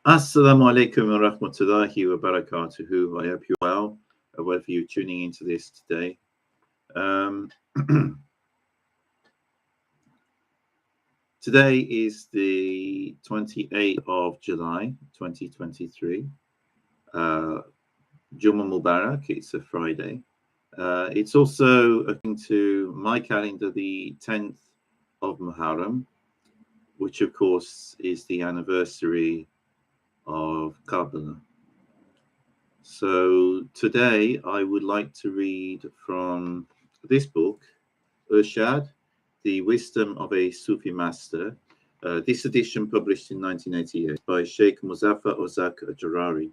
Assalamu alaikum wa rahmatullahi wa barakatuhu. I hope you're well, whether you're tuning into this today. Um, Today is the 28th of July, 2023. Jummah Mubarak, it's a Friday. It's also, according to my calendar, the 10th of Muharram, which of course is the anniversary of Karbala. So today I would like to read from this book, Irshad, The Wisdom of a Sufi Master. This edition published in 1988 by Shaykh Muzaffer Ozak Al-Jerrahi.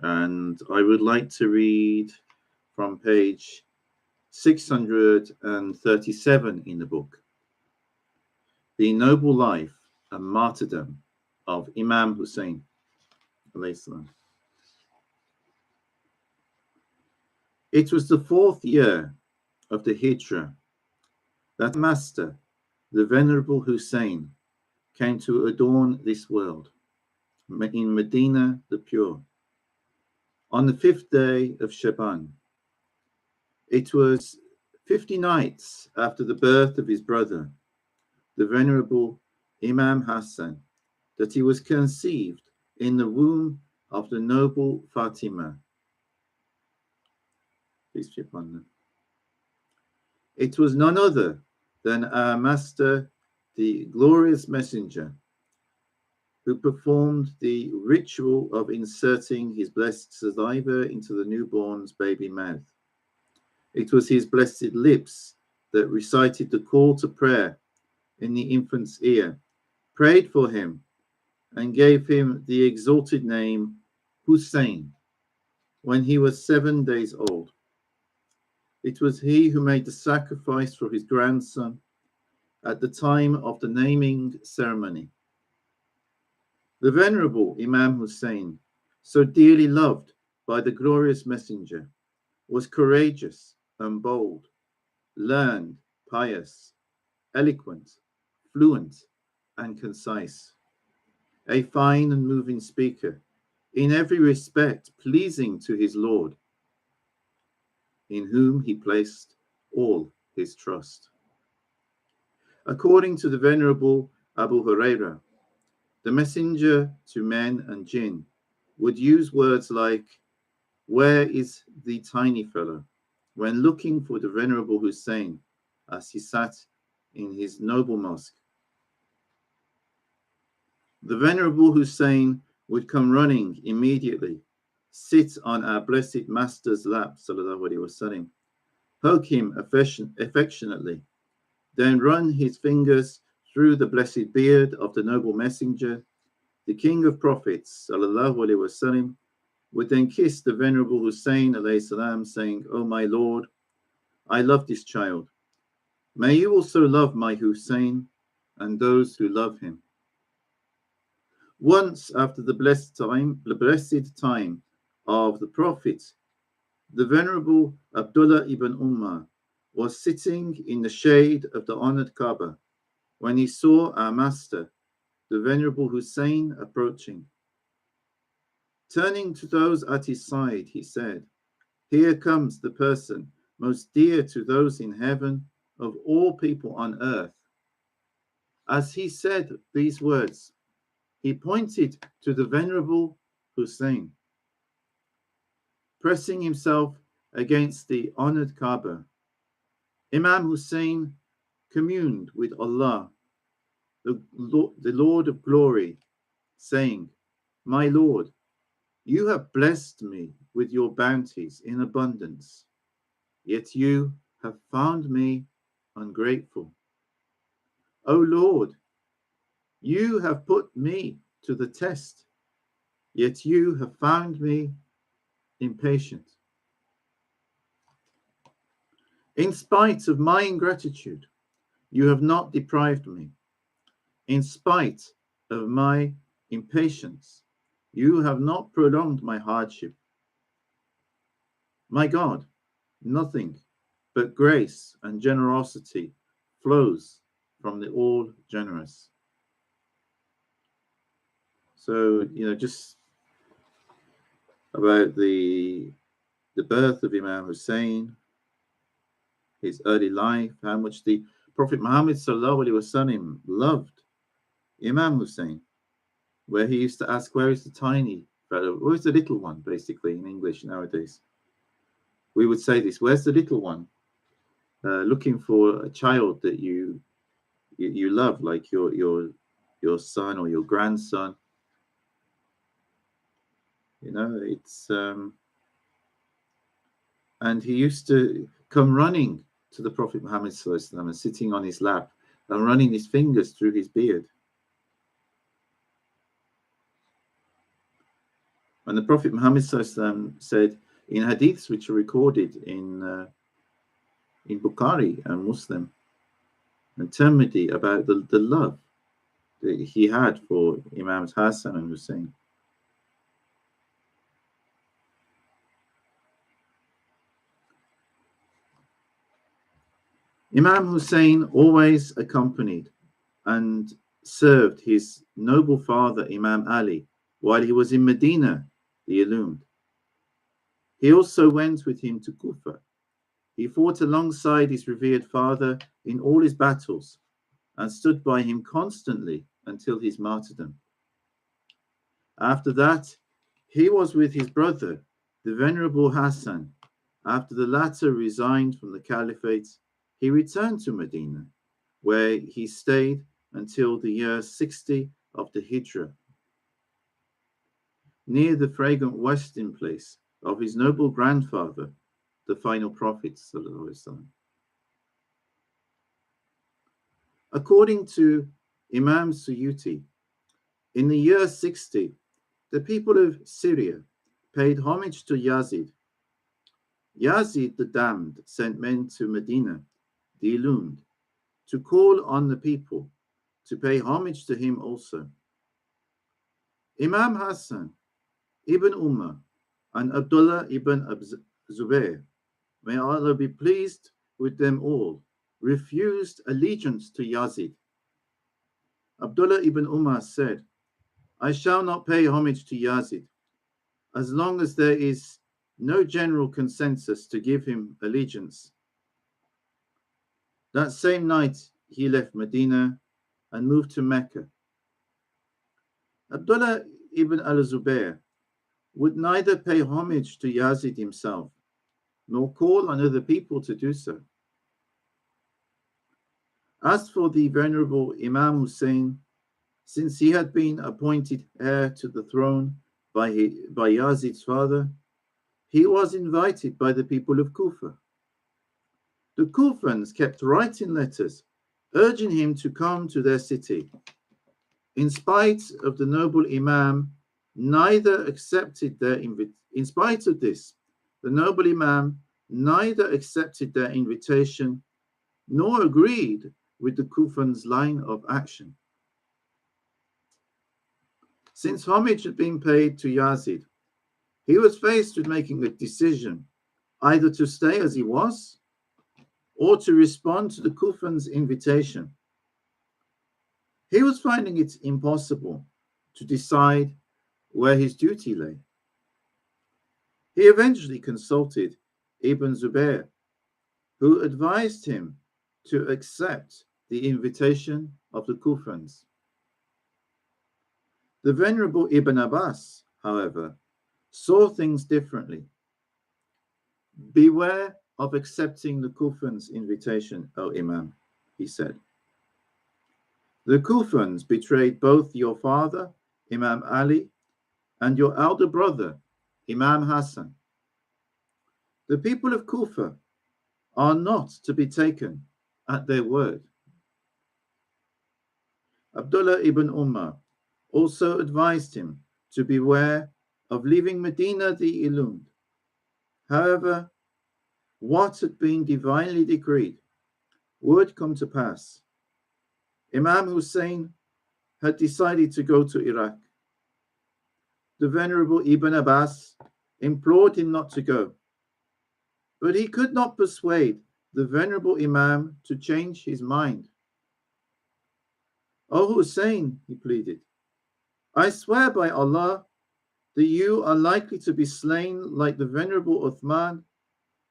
And I would like to read from page 637 in the book, The Noble Life and Martyrdom of Imam Husayn, alayhi salam. It was the 4th year of the Hijrah that Master, the Venerable Husayn, came to adorn this world in Medina the Pure. On the 5th day of Shaban, it was 50 nights after the birth of his brother, the Venerable Imam Hassan, that he was conceived in the womb of the noble Fatima. Peace be upon them. It was none other than our Master, the glorious Messenger, who performed the ritual of inserting his blessed saliva into the newborn's baby mouth. It was his blessed lips that recited the call to prayer in the infant's ear, prayed for him, and gave him the exalted name Husayn when he was 7 days old. It was he who made the sacrifice for his grandson at the time of the naming ceremony. The Venerable Imam Husayn, so dearly loved by the glorious Messenger, was courageous and bold, learned, pious, eloquent, fluent, and concise, a fine and moving speaker, in every respect pleasing to his Lord, in whom he placed all his trust. According to the Venerable Abu Hurairah, the messenger to men and jinn would use words like, "Where is the tiny fellow?" when looking for the Venerable Husayn as he sat in his noble mosque. The Venerable Husayn would come running immediately, sit on our blessed Master's lap, sallallahu alaihi wasallam, poke him affectionately, then run his fingers through the blessed beard of the noble messenger. The king of prophets, sallallahu alaihi wasallam, would then kiss the Venerable Husayn alayhi salam, saying, "O my Lord, I love this child. May you also love my Husayn and those who love him." Once after the blessed time of the Prophet, the Venerable Abdullah ibn Umar was sitting in the shade of the honored Kaaba when he saw our master, the Venerable Husayn, approaching. Turning to those at his side, he said, "Here comes the person most dear to those in heaven of all people on earth." As he said these words, he pointed to the Venerable Husayn. Pressing himself against the honored Kaaba, Imam Husayn communed with Allah, the Lord of glory, saying, "My Lord, you have blessed me with your bounties in abundance, yet you have found me ungrateful. O Lord, you have put me to the test, yet you have found me impatient. In spite of my ingratitude, you have not deprived me. In spite of my impatience, you have not prolonged my hardship. My God, nothing but grace and generosity flows from the all generous." So, just about the birth of Imam Husayn, his early life, how much the Prophet Muhammad sallallahu alaihi wasallam loved Imam Husayn, where he used to ask, "Where is the tiny fellow? Where's the little one?" Basically, in English nowadays, we would say this: "Where's the little one?" Looking for a child that you love, like your son or your grandson. It's and he used to come running to the Prophet Muhammad sallallahu alaihi wasallam and sitting on his lap and running his fingers through his beard. And the Prophet Muhammad sallallahu alaihi wasallam said in hadiths which are recorded in Bukhari and Muslim and Tirmidhi about the love that he had for Imams Hassan and Hussein. Imam Hussein always accompanied and served his noble father Imam Ali while he was in Medina, the Illumined. He also went with him to Kufa. He fought alongside his revered father in all his battles and stood by him constantly until his martyrdom. After that, he was with his brother, the Venerable Hassan. After the latter resigned from the caliphate, he returned to Medina, where he stayed until the year 60 of the Hijrah, near the fragrant resting place of his noble grandfather, the final prophet. According to Imam Suyuti, in the year 60, the people of Syria paid homage to Yazid. Yazid the Damned sent men to Medina, the Illumined, to call on the people to pay homage to him also. Imam Hassan ibn Umar and Abdullah ibn Zubayr, may Allah be pleased with them all, refused allegiance to Yazid. Abdullah ibn Umar said, "I shall not pay homage to Yazid as long as there is no general consensus to give him allegiance." That same night, he left Medina and moved to Mecca. Abdullah ibn al-Zubayr would neither pay homage to Yazid himself nor call on other people to do so. As for the venerable Imam Hussein, since he had been appointed heir to the throne by Yazid's father, he was invited by the people of Kufa. The Kufans kept writing letters urging him to come to their city. In spite of the noble Imam neither accepted their in spite of this, the noble Imam neither accepted their invitation nor agreed with the Kufans' line of action. Since homage had been paid to Yazid, he was faced with making a decision either to stay as he was or to respond to the Kufans' invitation. He was finding it impossible to decide where his duty lay. He eventually consulted Ibn Zubayr, who advised him to accept the invitation of the Kufans. The Venerable Ibn Abbas, however, saw things differently. "Beware of accepting the Kufans' invitation, O Imam," he said. "The Kufans betrayed both your father, Imam Ali, and your elder brother, Imam Hassan. The people of Kufa are not to be taken at their word." Abdullah ibn Umar also advised him to beware of leaving Medina the Illumined. However, what had been divinely decreed would come to pass. Imam Hussein had decided to go to Iraq. The Venerable Ibn Abbas implored him not to go, but he could not persuade the Venerable Imam to change his mind. "O Husayn," he pleaded, I swear by Allah that you are likely to be slain like the Venerable Uthman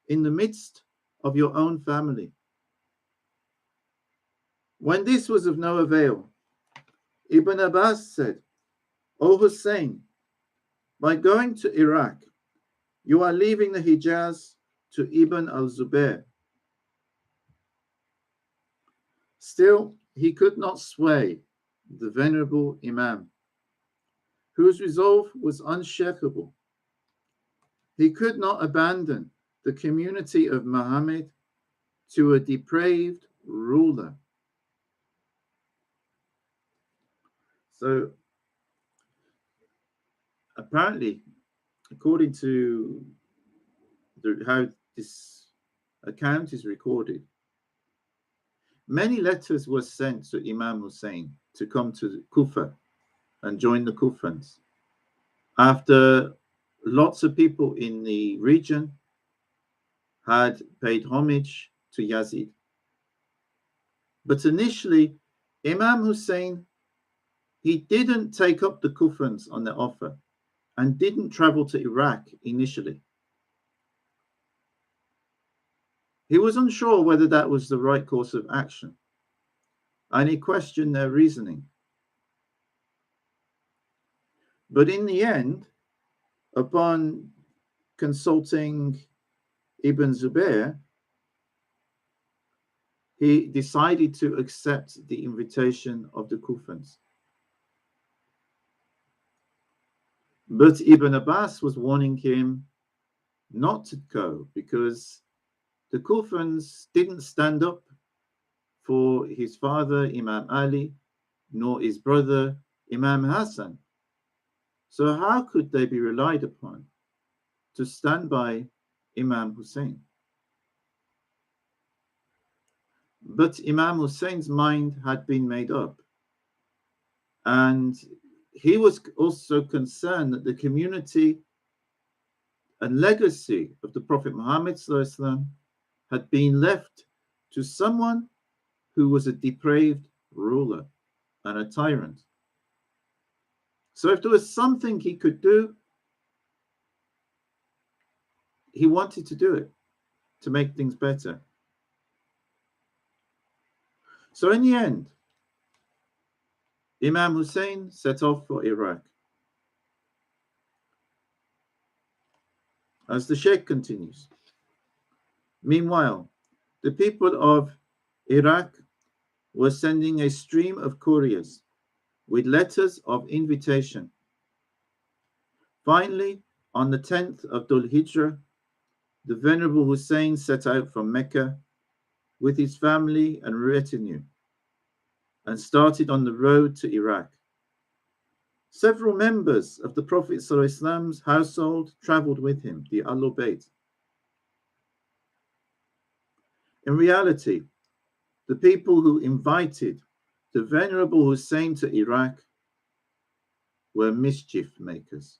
in the midst of your own family. When this was of no avail, Ibn Abbas said, O Husayn, by going to Iraq, you are leaving the Hijaz to Ibn al-Zubayr. Still, he could not sway the venerable Imam, whose resolve was unshakable. He could not abandon the community of Muhammad to a depraved ruler. So, apparently, according to how this account is recorded, many letters were sent to Imam Husayn to come to Kufa and join the Kufans. After lots of people in the region had paid homage to Yazid. But initially, Imam Husayn, he didn't take up the Kufans on their offer and didn't travel to Iraq initially. He was unsure whether that was the right course of action, and he questioned their reasoning. But in the end, upon consulting Ibn Zubayr, he decided to accept the invitation of the Kufans. But Ibn Abbas was warning him not to go because the Kufans didn't stand up for his father, Imam Ali, nor his brother, Imam Hassan. So how could they be relied upon to stand by Imam Husayn? But Imam Husayn's mind had been made up. And he was also concerned that the community and legacy of the Prophet Muhammad had been left to someone who was a depraved ruler and a tyrant. So if there was something he could do, he wanted to do it to make things better. So in the end, Imam Husayn set off for Iraq. As the Sheikh continues, meanwhile, the people of Iraq were sending a stream of couriers with letters of invitation. Finally, on the 10th of Dhul Hijrah, the Venerable Husayn set out from Mecca with his family and retinue and started on the road to Iraq. Several members of the Prophet ﷺ's household traveled with him, the Ahlul Bayt. In reality, the people who invited the Venerable Husayn to Iraq were mischief makers,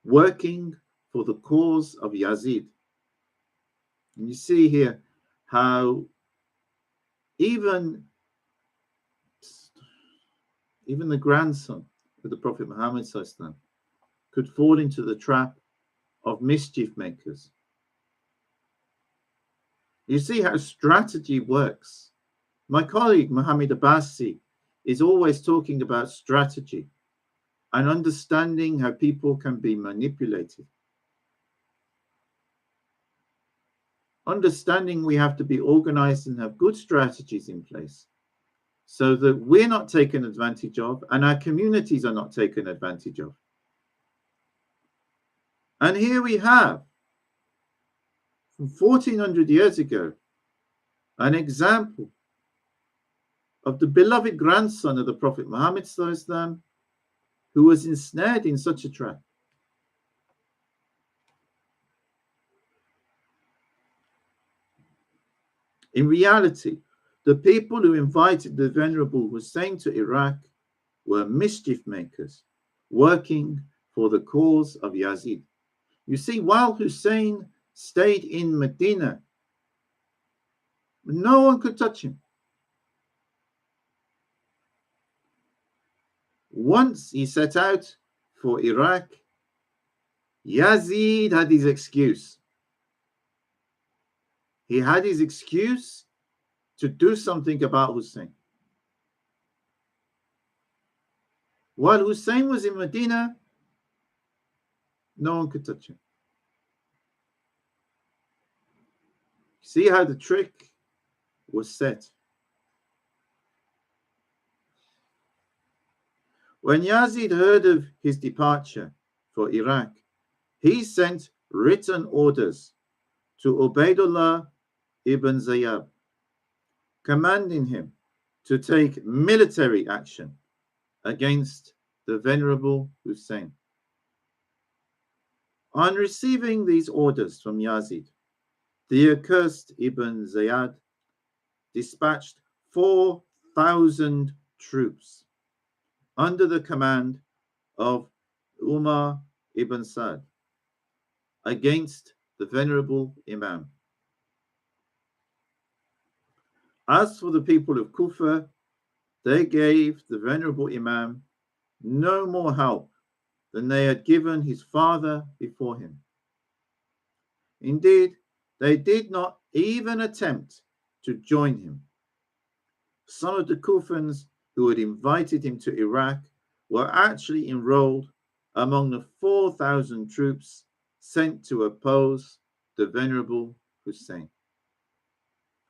working for the cause of Yazid. And you see here how even the grandson of the Prophet Muhammad could fall into the trap of mischief makers. You see how strategy works. My colleague Muhammad Abbasi is always talking about strategy and understanding how people can be manipulated. Understanding we have to be organized and have good strategies in place so that we're not taken advantage of and our communities are not taken advantage of. And here we have, from 1400 years ago, an example of the beloved grandson of the Prophet Muhammad ﷺ, who was ensnared in such a trap. In reality, the people who invited the Venerable Husayn to Iraq were mischief makers, working for the cause of Yazid. You see, while Husayn stayed in Medina, no one could touch him. Once he set out for Iraq, Yazid had his excuse. He had his excuse to do something about Husayn. While Husayn was in Medina, no one could touch him. See how the trick was set. When Yazid heard of his departure for Iraq, he sent written orders to Ubaidullah ibn Ziyad, commanding him to take military action against the venerable Husayn. On receiving these orders from Yazid, the accursed Ibn Ziyad dispatched 4,000 troops under the command of Umar ibn Sa'd against the venerable Imam. As for the people of Kufa, they gave the venerable Imam no more help than they had given his father before him. Indeed, they did not even attempt to join him. Some of the Kufans who had invited him to Iraq were actually enrolled among the 4,000 troops sent to oppose the venerable Husayn.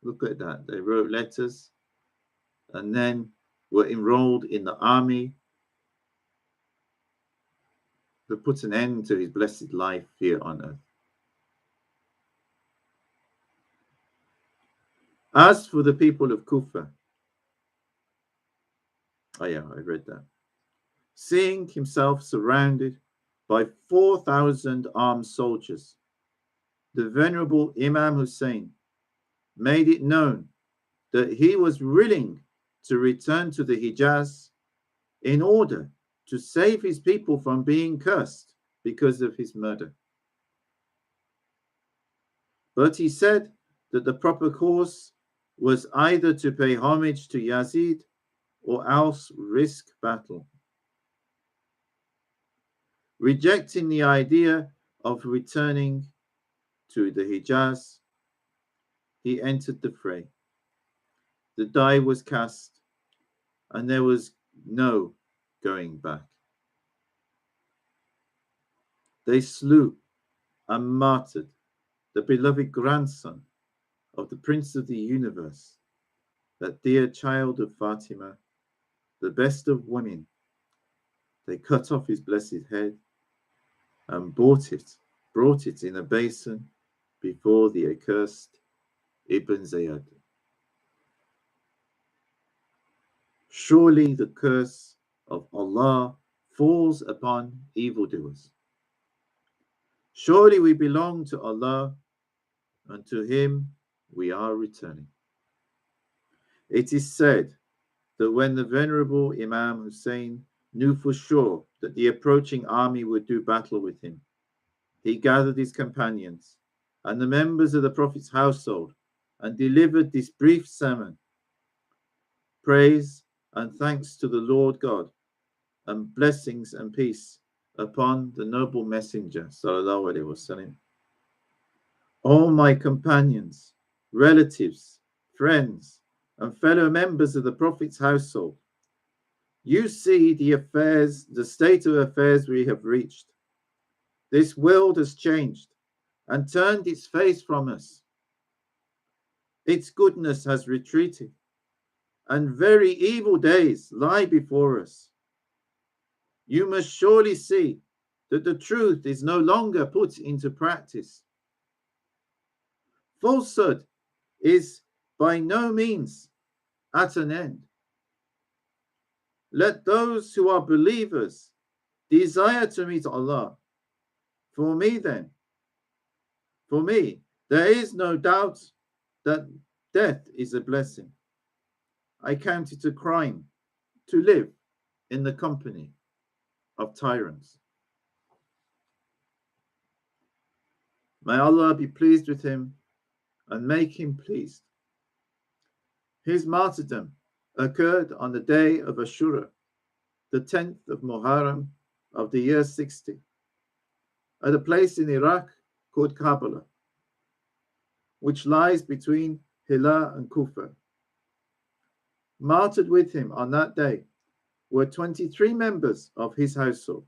Look at that. They wrote letters and then were enrolled in the army to put an end to his blessed life here on earth. As for the people of Kufa, I read that. Seeing himself surrounded by 4,000 armed soldiers, the venerable Imam Husayn made it known that he was willing to return to the Hijaz in order to save his people from being cursed because of his murder. But he said that the proper course was either to pay homage to Yazid or else risk battle. Rejecting the idea of returning to the Hijaz, he entered the fray. The die was cast, and there was no going back. They slew and martyred the beloved grandson of the Prince of the Universe, that dear child of Fatima, the best of women. They cut off his blessed head and brought it in a basin before the accursed Ibn Ziyad. Surely the curse of Allah falls upon evildoers. Surely we belong to Allah, and to him we are returning. It is said that when the venerable Imam Husayn knew for sure that the approaching army would do battle with him, he gathered his companions and the members of the Prophet's household and delivered this brief sermon. Praise and thanks to the Lord God, and blessings and peace upon the noble messenger, sallallahu alaihi wasallam. All my companions, relatives, friends, and fellow members of the Prophet's household, you see the state of affairs we have reached. This world has changed and turned its face from us. Its goodness has retreated, and very evil days lie before us. You must surely see that the truth is no longer put into practice. Falsehood is by no means at an end. Let those who are believers desire to meet Allah. For me, there is no doubt that death is a blessing. I count it a crime to live in the company of tyrants. May Allah be pleased with him and make him pleased. His martyrdom occurred on the day of Ashura, the 10th of Muharram of the year 60, at a place in Iraq called Karbala, which lies between Hila and Kufa. Martyred with him on that day were 23 members of his household.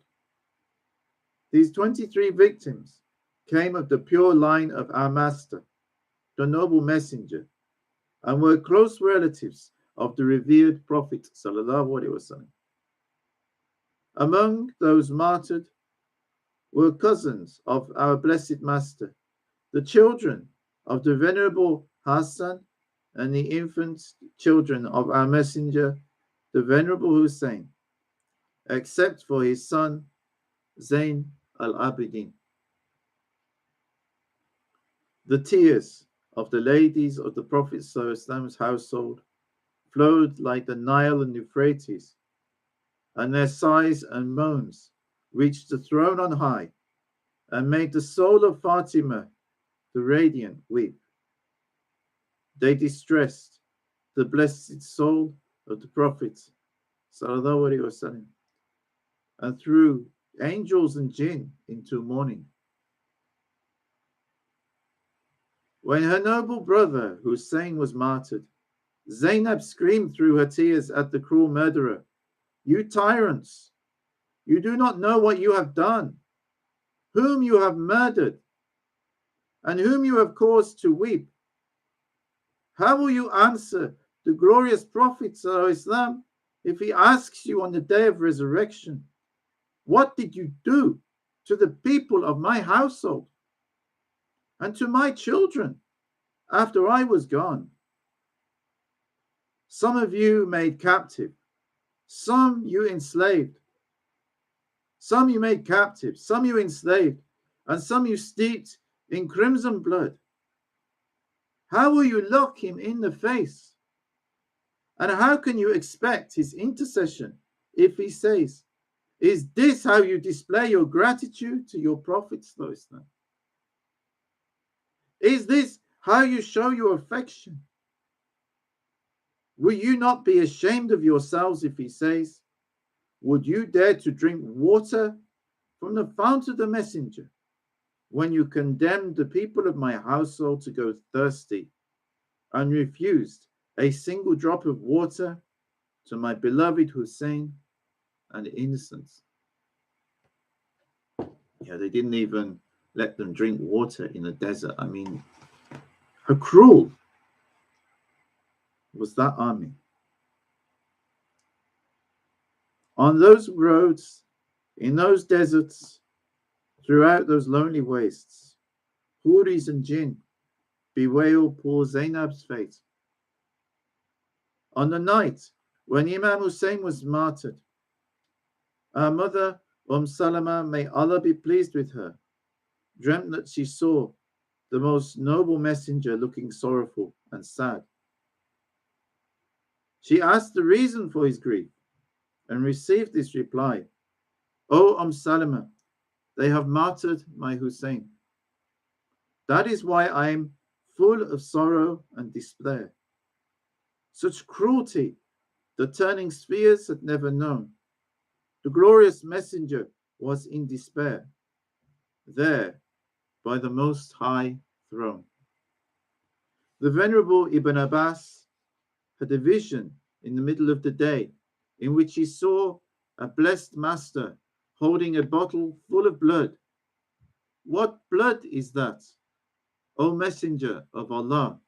These 23 victims came of the pure line of our master, the noble messenger, and were close relatives of the revered Prophet sallallahu alaihi wasallam. Among those martyred were cousins of our blessed master, the children of the venerable Hassan, and the infant children of our messenger, the venerable Husayn, except for his son Zayn al-Abidin. The tears of the ladies of the Prophet's household flowed like the Nile and Euphrates, and their sighs and moans reached the throne on high and made the soul of Fatima, the radiant, weep. They distressed the blessed soul of the Prophet sallallahu alaihi wasallam and threw angels and jinn into mourning. When her noble brother Husayn was martyred, Zainab screamed through her tears at the cruel murderer, "You tyrants, you do not know what you have done, whom you have murdered, and whom you have caused to weep. How will you answer the glorious Prophet ﷺ if he asks you on the day of resurrection, what did you do to the people of my household and to my children after I was gone? Some of you made captive, some you enslaved, some you made captive, some you enslaved, and some you steeped in crimson blood. How will you look him in the face? And how can you expect his intercession if he says, is this how you display your gratitude to your Prophet? Is this how you show your affection? Will you not be ashamed of yourselves if he says, would you dare to drink water from the fount of the messenger when you condemned the people of my household to go thirsty and refused a single drop of water to my beloved Husayn and innocents?" Yeah, they didn't even let them drink water in the desert. I mean, how cruel was that army? On those roads, in those deserts, throughout those lonely wastes, Houris and Jinn bewail poor Zainab's fate. On the night when Imam Husayn was martyred, our mother Salama, may Allah be pleased with her, dreamt that she saw the most noble messenger looking sorrowful and sad. She asked the reason for his grief and received this reply, "O Salama, they have martyred my Husayn. That is why I am full of sorrow and despair. Such cruelty the turning spheres had never known. The glorious messenger was in despair, there by the Most High throne." The Venerable Ibn Abbas had a vision in the middle of the day in which he saw a blessed master holding a bottle full of blood. "What blood is that, O Messenger of Allah?"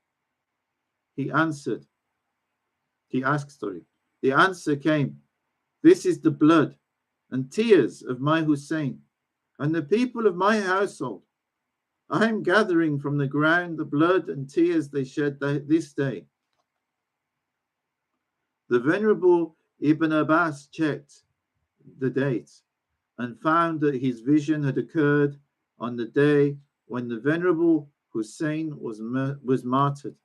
The answer came, "This is the blood and tears of my Husayn and the people of my household. I am gathering from the ground the blood and tears they shed this day." The Venerable Ibn Abbas checked the date and found that his vision had occurred on the day when the Venerable Husayn was martyred.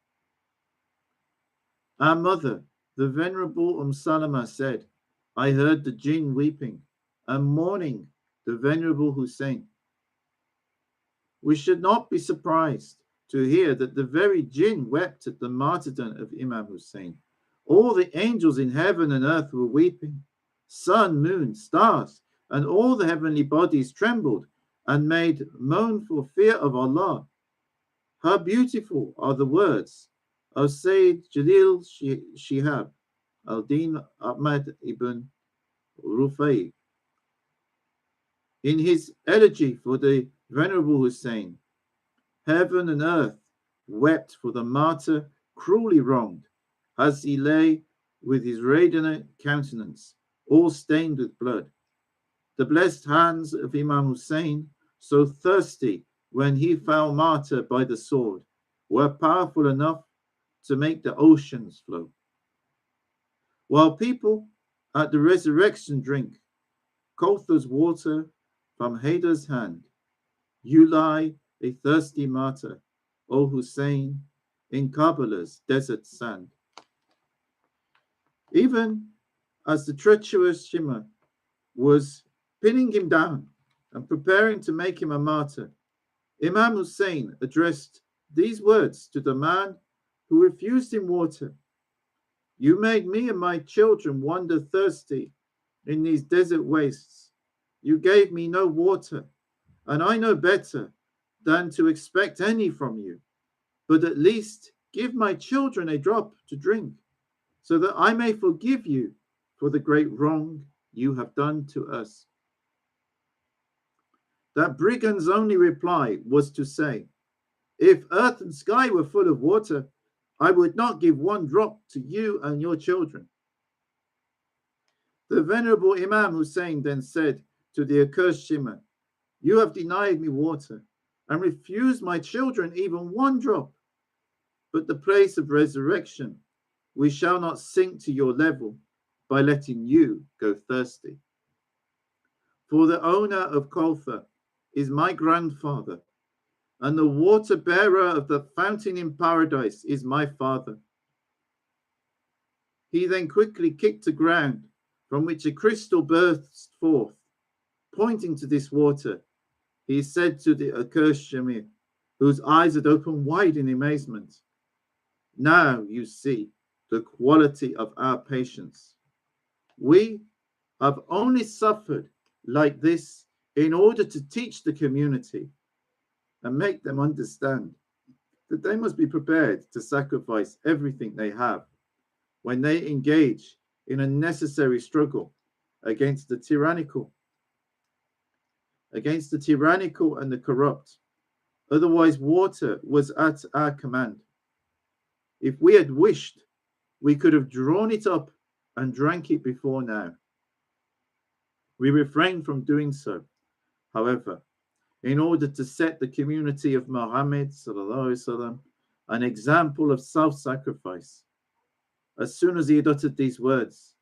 Our mother, the Venerable Salama, said, "I heard the jinn weeping and mourning the Venerable Husayn." We should not be surprised to hear that the very jinn wept at the martyrdom of Imam Husayn. All the angels in heaven and earth were weeping, sun, moon, stars, and all the heavenly bodies trembled and made moan for fear of Allah. How beautiful are the words of Sayyid Jalil Shihab al-Din Ahmad ibn Rufai in his elegy for the Venerable Husayn. Heaven and earth wept for the martyr cruelly wronged, as he lay with his radiant countenance all stained with blood. The blessed hands of Imam Husayn, so thirsty when he fell martyr by the sword, were powerful enough to make the oceans flow. While people at the resurrection drink Kawthar's water from Haidar's hand, you lie a thirsty martyr, O Husayn, in Karbala's desert sand. Even as the treacherous Shimmer was pinning him down and preparing to make him a martyr, Imam Husayn addressed these words to the man who refused him water. You made me and my children wander thirsty in these desert wastes. You gave me no water, and I know better than to expect any from you. But at least give my children a drop to drink, so that I may forgive you for the great wrong you have done to us. That brigand's only reply was to say, if earth and sky were full of water, I would not give one drop to you and your children. The venerable Imam Husayn then said to the accursed Shimmer, you have denied me water and refused my children even one drop. But the place of resurrection, we shall not sink to your level by letting you go thirsty. For the owner of Kawthar is my grandfather, and the water bearer of the fountain in paradise is my father. He then quickly kicked the ground, from which a crystal burst forth. Pointing to this water, he said to the accursed Shamir, whose eyes had opened wide in amazement, now you see the quality of our patience. We have only suffered like this in order to teach the community and make them understand that they must be prepared to sacrifice everything they have when they engage in a necessary struggle against the tyrannical and the corrupt. Otherwise, water was at our command. If we had wished, we could have drawn it up and drank it before now. We refrained from doing so, however, in order to set the community of Muhammad sallam, an example of self-sacrifice. As soon as he had uttered these words,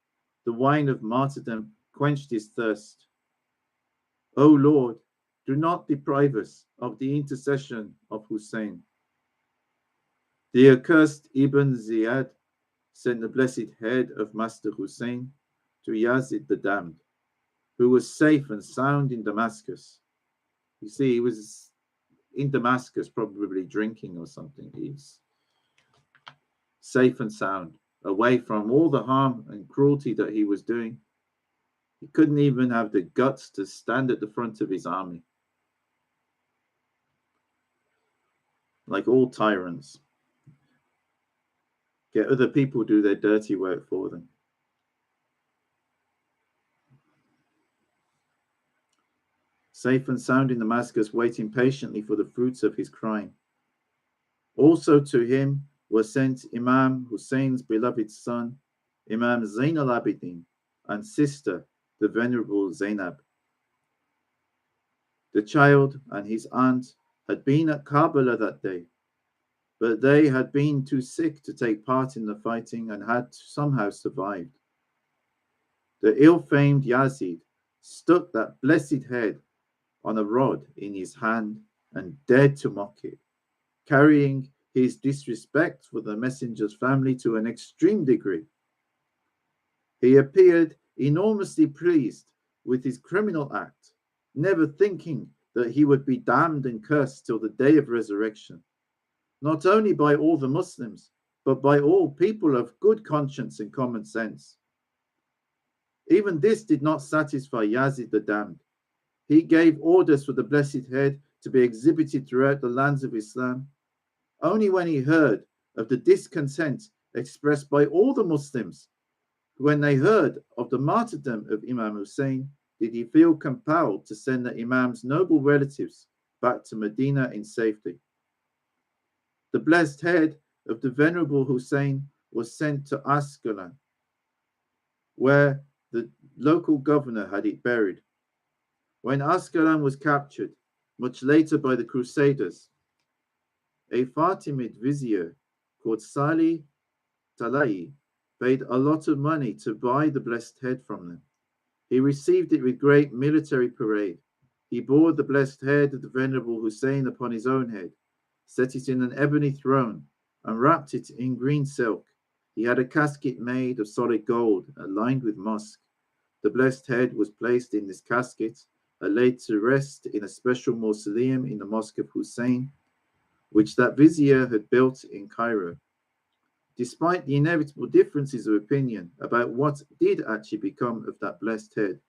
the wine of martyrdom quenched his thirst. O Lord, do not deprive us of the intercession of Husayn. The accursed Ibn Ziyad sent the blessed head of Master Husayn to Yazid the Damned, who was safe and sound in Damascus. You see, he was in Damascus probably drinking or something. He's safe and sound, away from all the harm and cruelty that he was doing. He couldn't even have the guts to stand at the front of his army. Like all tyrants, get other people do their dirty work for them. Safe and sound in Damascus, waiting patiently for the fruits of his crime. Also to him were sent Imam Husayn's beloved son, Imam Zain al-Abidin, and sister, the Venerable Zainab. The child and his aunt had been at Karbala that day, but they had been too sick to take part in the fighting and had somehow survived. The ill-famed Yazid stuck that blessed head on a rod in his hand and dared to mock it, carrying his disrespect for the messenger's family to an extreme degree. He appeared enormously pleased with his criminal act, never thinking that he would be damned and cursed till the day of resurrection, not only by all the Muslims, but by all people of good conscience and common sense. Even this did not satisfy Yazid the Damned. He gave orders for the blessed head to be exhibited throughout the lands of Islam. Only when he heard of the discontent expressed by all the Muslims when they heard of the martyrdom of Imam Husayn, did he feel compelled to send the Imam's noble relatives back to Medina in safety. The blessed head of the venerable Husayn was sent to Ascalon, where the local governor had it buried. When Ascalon was captured, much later by the Crusaders, a Fatimid vizier called Salih Talai paid a lot of money to buy the blessed head from them. He received it with great military parade. He bore the blessed head of the venerable Husayn upon his own head, set it in an ebony throne, and wrapped it in green silk. He had a casket made of solid gold, lined with musk. The blessed head was placed in this casket, laid to rest in a special mausoleum in the Mosque of Husayn, which that vizier had built in Cairo. Despite the inevitable differences of opinion about what did actually become of that blessed head,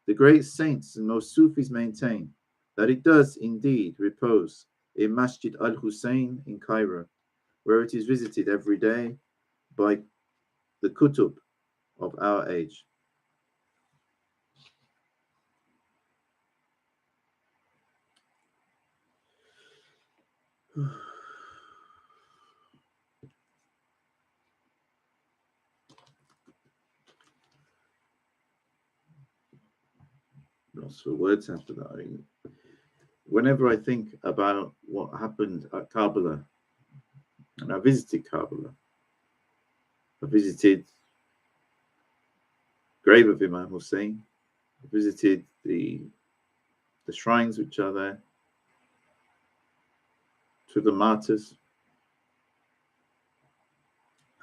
the great saints and most Sufis maintain that it does indeed repose in Masjid al-Husayn in Cairo, where it is visited every day by the Kutub of our age. Lost for words after that. Whenever I think about what happened at Karbala, and I visited Karbala, I visited the grave of Imam Husayn, I visited the shrines which are there, to the martyrs,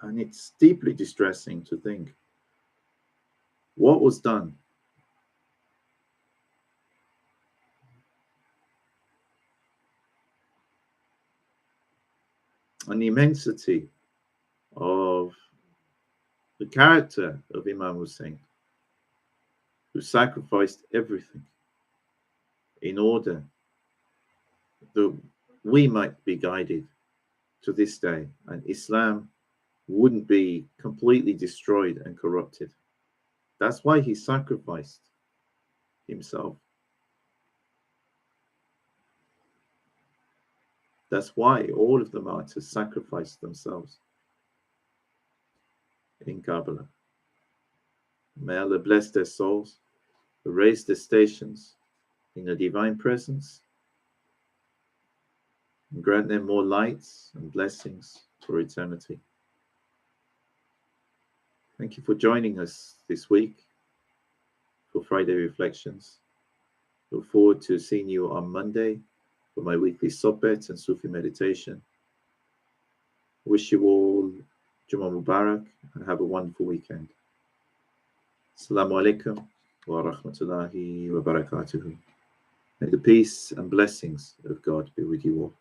and it's deeply distressing to think what was done. And the immensity of the character of Imam Husayn, who sacrificed everything in order that we might be guided to this day and Islam wouldn't be completely destroyed and corrupted. That's why he sacrificed himself. That's why all of the martyrs sacrificed themselves in Karbala. May Allah bless their souls, raise their stations in the divine presence, and grant them more lights and blessings for eternity. Thank you for joining us this week for Friday Reflections. Look forward to seeing you on Monday for my weekly Sohbet and Sufi meditation. Wish you all Jummah Mubarak and have a wonderful weekend. Salam alaikum wa rahmatullahi wa barakatuhu. May the peace and blessings of God be with you all.